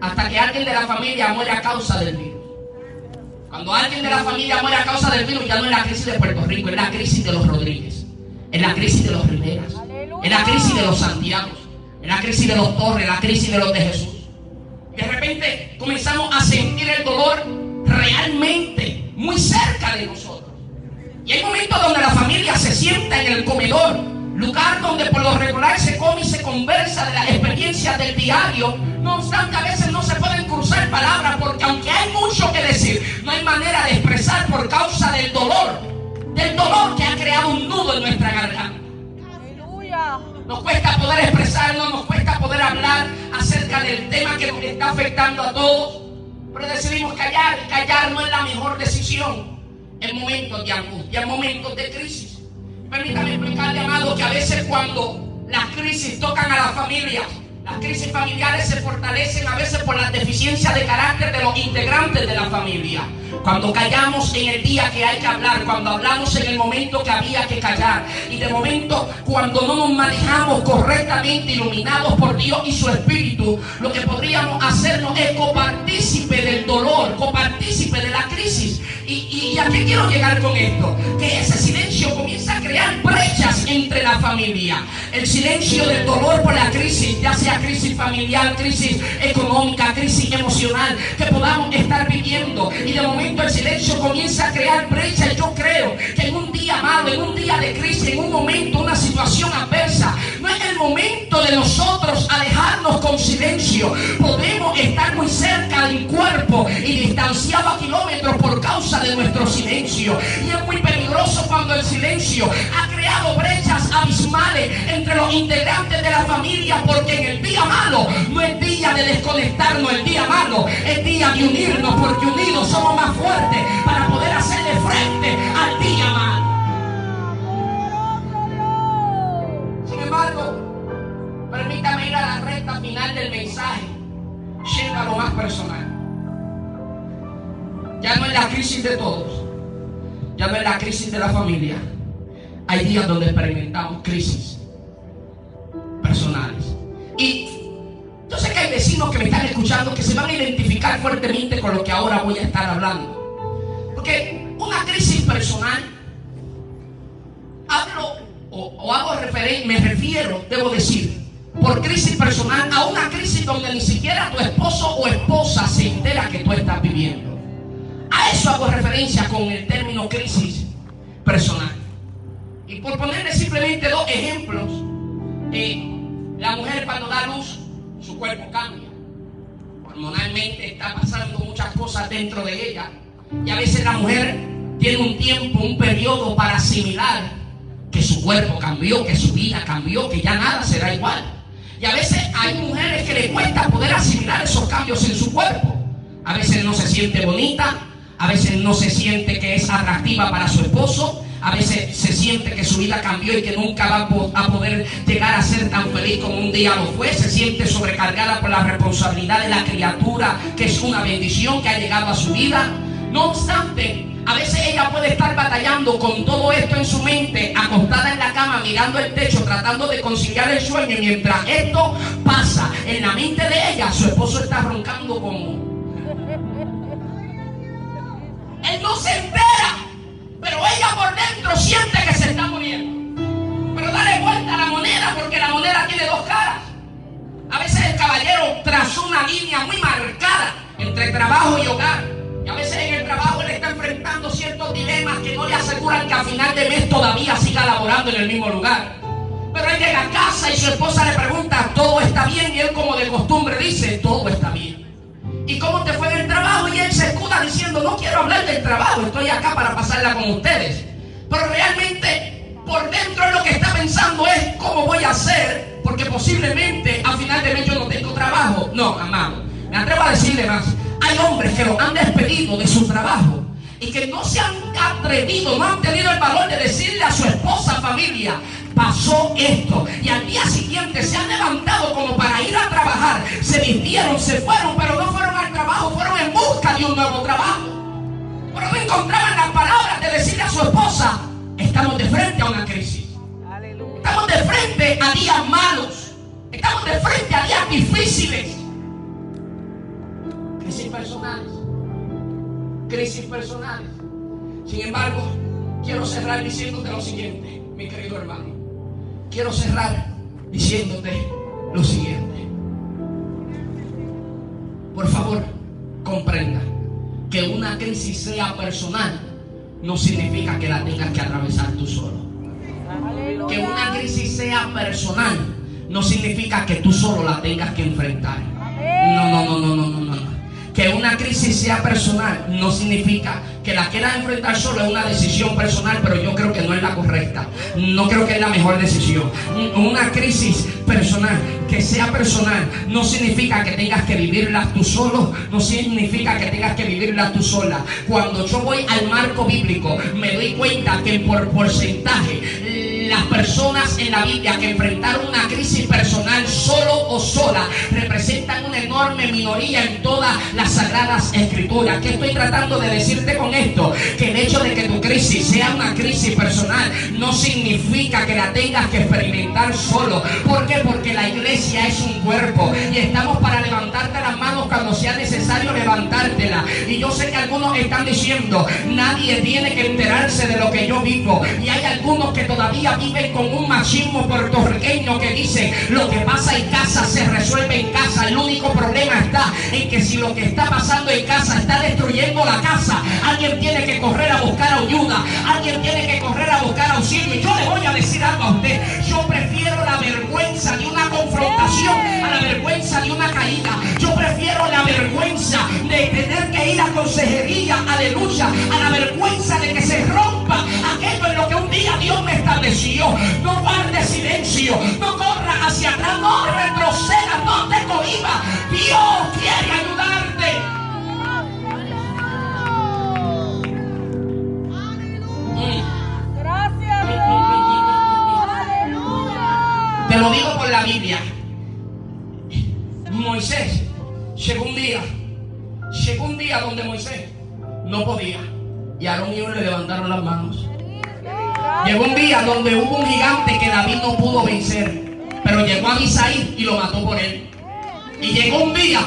hasta que alguien de la familia muere a causa del virus. Cuando alguien de la familia muere a causa del virus, ya no es la crisis de Puerto Rico, es la crisis de los Rodríguez, es la crisis de los Riveras, es la crisis de los Santiagos, es la crisis de los Torres, la crisis de los de Jesús. De repente comenzamos a sentir el dolor realmente muy cerca de nosotros. Y hay momentos donde la familia se sienta en el comedor, lugar donde por lo regular se come y se conversa de las experiencias del diario. No obstante, a veces no se pueden cruzar palabras, porque aunque hay mucho que decir, no hay manera de expresar por causa del dolor que ha creado un nudo en nuestra garganta. Aleluya. Nos cuesta poder expresarnos, nos cuesta poder hablar acerca del tema que nos está afectando a todos, pero decidimos callar, y callar no es la mejor decisión en momentos de angustia, en momentos de crisis. Permítame explicarle, amado, que a veces cuando las crisis tocan a las familias, las crisis familiares se fortalecen a veces por la deficiencia de carácter de los integrantes de la familia. Cuando callamos en el día que hay que hablar, cuando hablamos en el momento que había que callar, y de momento cuando no nos manejamos correctamente, iluminados por Dios y su Espíritu, lo que podríamos hacernos es copartícipe del dolor, copartícipe de la crisis. ¿Y a qué quiero llegar con esto? Que ese silencio comienza a crear brechas entre la familia. El silencio del dolor por la crisis, ya sea crisis familiar, crisis económica, crisis emocional que podamos estar viviendo, y de momento el silencio comienza a crear brechas. Yo creo que en un día malo, en un día de crisis, en un momento, una situación adversa, no es el momento de nosotros alejarnos con silencio. Podemos estar muy cerca del cuerpo y distanciados a kilómetros por causa de nuestro silencio, y es muy peligroso cuando el silencio ha creado brechas abismales entre los integrantes de la familia, porque en el día malo no es día de desconectarnos, el día malo es día de unirnos, porque unidos somos más fuertes. es la crisis de todos, ya no es la crisis de la familia. Hay días donde experimentamos crisis personales. Y yo sé que hay vecinos que me están escuchando que se van a identificar fuertemente con lo que ahora voy a estar hablando. Porque una crisis personal, me refiero, debo decir, por crisis personal a una crisis donde ni siquiera tu esposo o esposa se entera que tú estás viviendo. A eso hago referencia con el término crisis personal. Y por ponerle simplemente dos ejemplos, la mujer cuando da luz, su cuerpo cambia. Hormonalmente está pasando muchas cosas dentro de ella. Y a veces la mujer tiene un tiempo, un periodo para asimilar que su cuerpo cambió, que su vida cambió, que ya nada será igual. Y a veces hay mujeres que le cuesta poder asimilar esos cambios en su cuerpo. A veces no se siente bonita, a veces no se siente que es atractiva para su esposo, a veces se siente que su vida cambió y que nunca va a poder llegar a ser tan feliz como un día lo fue. Se siente sobrecargada por la responsabilidad de la criatura, que es una bendición que ha llegado a su vida. No obstante, a veces ella puede estar batallando con todo esto en su mente, acostada en la cama, mirando el techo, tratando de conciliar el sueño. Y mientras esto pasa en la mente de ella, su esposo está roncando como... Él no se entera, pero ella por dentro siente que se está muriendo. Pero dale vuelta a la moneda, porque la moneda tiene dos caras. A veces el caballero trazó una línea muy marcada entre trabajo y hogar. Y a veces en el trabajo él está enfrentando ciertos dilemas que no le aseguran que a final de mes todavía siga laborando en el mismo lugar. Pero él llega a casa y su esposa le pregunta, ¿todo está bien? Y él, como de costumbre, dice, todo está bien. ¿Y cómo te fue en el trabajo? Y él se escuda diciendo, no quiero hablar del trabajo, estoy acá para pasarla con ustedes. Pero realmente por dentro lo que está pensando es, ¿cómo voy a hacer? Porque posiblemente a final de mes yo no tengo trabajo. No, amado, me atrevo a decirle más. Hay hombres que los han despedido de su trabajo y que no se han atrevido, no han tenido el valor de decirle a su esposa, familia, pasó esto. Y al día siguiente se han levantado como para ir a trabajar. Se vistieron, se fueron, pero no fueron al trabajo, fueron en busca de un nuevo trabajo. Pero no encontraban las palabras de decirle a su esposa, estamos de frente a una crisis. Estamos de frente a días malos. Estamos de frente a días difíciles. Crisis personales. Crisis personales. Sin embargo, quiero cerrar diciéndote lo siguiente, mi querido hermano. Quiero cerrar diciéndote lo siguiente. Por favor, comprenda que una crisis sea personal no significa que la tengas que atravesar tú solo. Que una crisis sea personal no significa que tú solo la tengas que enfrentar. No. Que una crisis sea personal no significa que la quieras enfrentar solo. Es una decisión personal, pero yo creo que no es la correcta. No creo que es la mejor decisión. Una crisis personal, que sea personal, no significa que tengas que vivirla tú solo. No significa que tengas que vivirla tú sola. Cuando yo voy al marco bíblico, me doy cuenta que por porcentaje las personas en la Biblia que enfrentaron una crisis personal solo o sola representan una enorme minoría en todas las sagradas escrituras. ¿Qué estoy tratando de decirte con esto? Que el hecho de que tu crisis sea una crisis personal no significa que la tengas que experimentar solo. ¿Por qué? Porque la iglesia es un cuerpo y estamos para levantarte las manos cuando sea necesario levantártela. Y yo sé que algunos están diciendo, nadie tiene que enterarse de lo que yo vivo. Y hay algunos que todavía viven con un machismo puertorriqueño que dice, lo que pasa en casa se resuelve en casa. El único problema está en que si lo que está pasando en casa está destruyendo la casa, alguien tiene que correr a buscar ayuda, alguien tiene que correr a buscar auxilio. Y yo le voy a decir algo a usted, yo prefiero la vergüenza de una confrontación a la vergüenza de una caída. Yo prefiero la vergüenza de tener que ir a consejería, aleluya, a la vergüenza de que se rompa aquello en lo que un día Dios me estableció. No guardes silencio, no corras hacia atrás, no retrocedas, no te cohibas. Dios quiere ayudarte. Gracias, Dios. Aleluya. Te lo digo por la Biblia. Moisés llegó un día donde Moisés no no podía. Y Aarón y Hur le levantaron las manos. Llegó un día donde hubo un gigante que David no pudo vencer, pero llegó a Abisaí y lo mató por él. Y llegó un día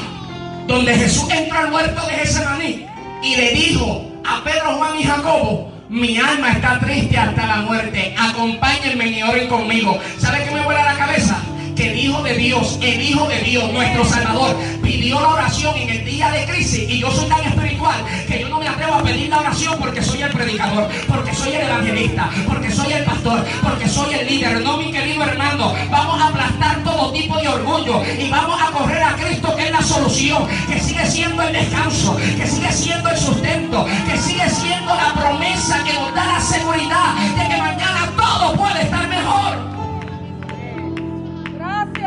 donde Jesús entró al huerto de Getsemaní y le dijo a Pedro, Juan y Jacobo: mi alma está triste hasta la muerte, acompáñenme y oren conmigo. ¿Sabe qué me vuela la cabeza? Que el Hijo de Dios, nuestro Salvador, pidió la oración en el día de crisis. Y yo soy tan espiritual que yo no me atrevo a pedir la oración porque soy el predicador, porque soy el evangelista, porque soy el pastor, porque soy el líder. No, mi querido hermano, vamos a aplastar todo tipo de orgullo y vamos a correr a Cristo, que es la solución, que sigue siendo el descanso, que sigue siendo el sustento, que sigue siendo la promesa que nos da la seguridad de que mañana todo puede estar mejor.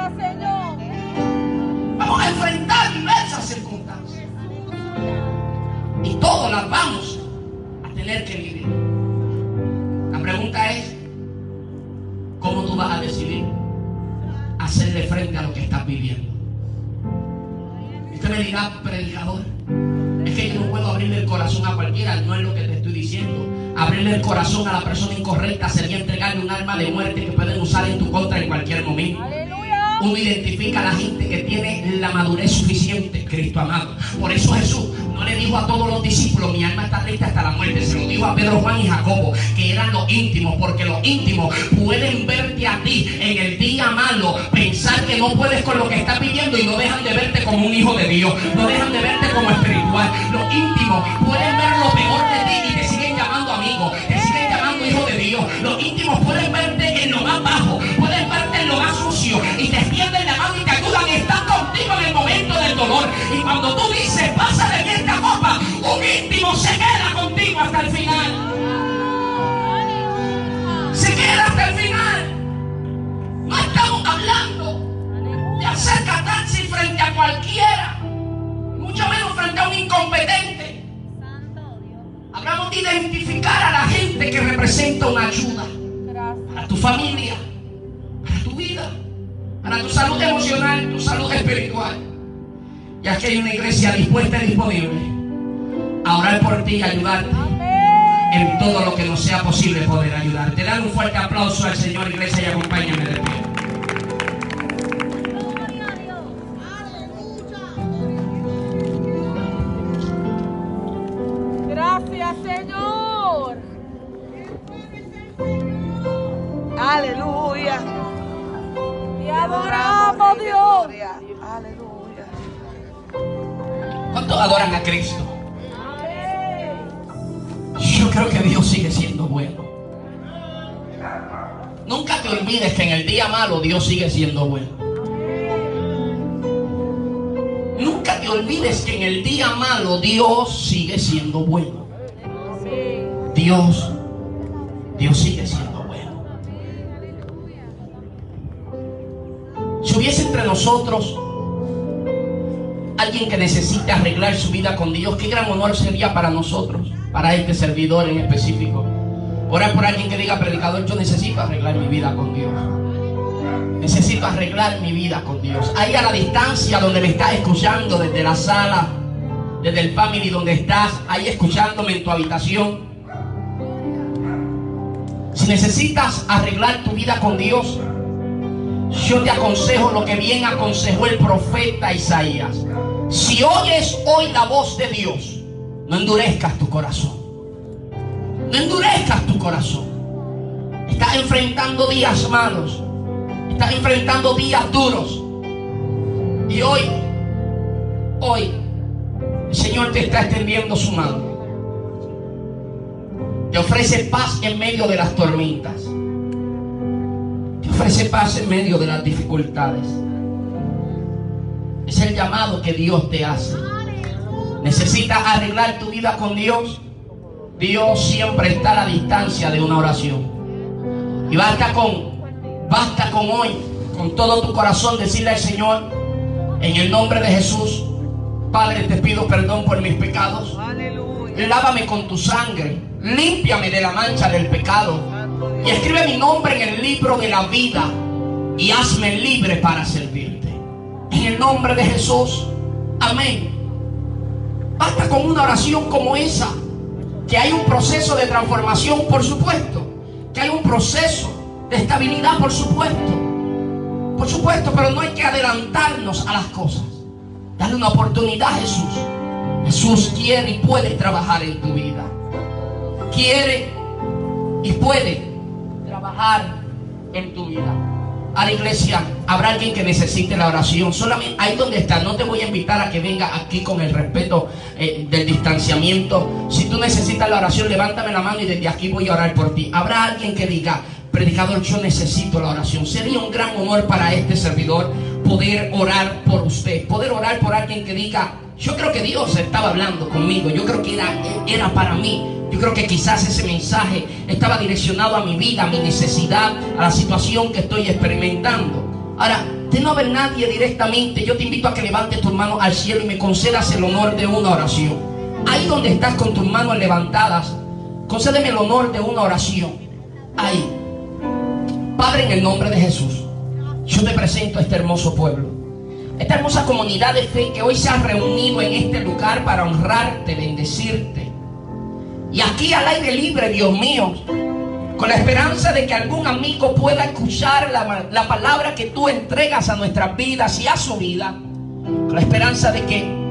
Señor. Vamos a enfrentar diversas circunstancias y todas las vamos a tener que vivir. La pregunta es: ¿cómo tú vas a decidir hacerle frente a lo que estás viviendo? Usted me dirá: predicador, es que yo no puedo abrirle el corazón a cualquiera. No es lo que te estoy diciendo. Abrirle el corazón a la persona incorrecta sería entregarle un arma de muerte que pueden usar en tu contra en cualquier momento. Uno identifica a la gente que tiene la madurez suficiente, Cristo amado. Por eso Jesús no le dijo a todos los discípulos: mi alma está triste hasta la muerte. Se lo dijo a Pedro, Juan y Jacobo, que eran los íntimos, porque los íntimos pueden verte a ti en el día malo, pensar que no puedes con lo que estás viviendo y no dejan de verte como un hijo de Dios, no dejan de verte como espiritual. Los íntimos pueden ver lo peor de ti y te siguen llamando amigo, te siguen llamando hijo de Dios. Los íntimos pueden verte en lo más bajo, pueden verte en lo más sucio y te extienden la mano y te ayudan y están contigo en el momento del dolor. Y cuando tú dices: pasa de mí esta copa, un íntimo se queda contigo hasta el final. Se queda hasta el final. No estamos hablando de hacer catarsis frente a cualquiera, mucho menos frente a un incompetente. Hablamos de identificar a la gente que representa una ayuda para tu familia, para tu vida, para tu salud emocional, tu salud espiritual. Y aquí hay una iglesia dispuesta y disponible a orar por ti y ayudarte en todo lo que nos sea posible poder ayudarte. Dale un fuerte aplauso al Señor, iglesia, y acompáñame de pie. Gracias, Señor. Aleluya. Te adoramos, Dios. Aleluya. ¿Cuántos adoran a Cristo? Yo creo que Dios sigue siendo bueno. Nunca te olvides que en el día malo Dios sigue siendo bueno. Nunca te olvides que en el día malo Dios sigue siendo bueno. Dios sigue siendo bueno. Si hubiese entre nosotros alguien que necesite arreglar su vida con Dios, qué gran honor sería para nosotros, para este servidor en específico, orar por alguien que diga: predicador, yo necesito arreglar mi vida con Dios. Necesito arreglar mi vida con Dios. Ahí a la distancia donde me estás escuchando, desde la sala, desde el family donde estás, ahí escuchándome en tu habitación. Si necesitas arreglar tu vida con Dios, yo te aconsejo lo que bien aconsejó el profeta Isaías. Si oyes hoy la voz de Dios, no endurezcas tu corazón. No endurezcas tu corazón. Estás enfrentando días malos. Estás enfrentando días duros. Y hoy, el Señor te está extendiendo su mano. Te ofrece paz en medio de las tormentas. Te ofrece paz en medio de las dificultades. Es el llamado que Dios te hace. Necesitas arreglar tu vida con Dios. Dios siempre está a la distancia de una oración. Y basta con hoy, con todo tu corazón, decirle al Señor: en el nombre de Jesús, Padre, te pido perdón por mis pecados. Lávame con tu sangre, límpiame de la mancha del pecado y escribe mi nombre en el libro de la vida y hazme libre para servirte. En el nombre de Jesús, amén. Basta con una oración como esa. Que hay un proceso de transformación, por supuesto. Que hay un proceso de estabilidad, por supuesto. Por supuesto, pero no hay que adelantarnos a las cosas. Dale una oportunidad a Jesús. Jesús quiere y puede trabajar en tu vida. Quiere y puede trabajar en tu vida. A la iglesia, habrá alguien que necesite la oración. Solamente ahí donde está. No te voy a invitar a que venga aquí con el respeto del distanciamiento. Si tú necesitas la oración, levántame la mano y desde aquí voy a orar por ti. Habrá alguien que diga: predicador, yo necesito la oración. Sería un gran honor para este servidor poder orar por usted, poder orar por alguien que diga: yo creo que Dios estaba hablando conmigo, yo creo que era para mí. Yo creo que quizás ese mensaje estaba direccionado a mi vida, a mi necesidad, a la situación que estoy experimentando. Ahora, de no haber nadie directamente, yo te invito a que levantes tus manos al cielo y me concedas el honor de una oración. Ahí donde estás con tus manos levantadas, concédeme el honor de una oración. Ahí. Padre, en el nombre de Jesús, yo te presento a este hermoso pueblo, esta hermosa comunidad de fe que hoy se ha reunido en este lugar para honrarte, bendecirte. Y aquí al aire libre, Dios mío, con la esperanza de que algún amigo pueda escuchar la palabra que tú entregas a nuestras vidas y a su vida, con la esperanza de que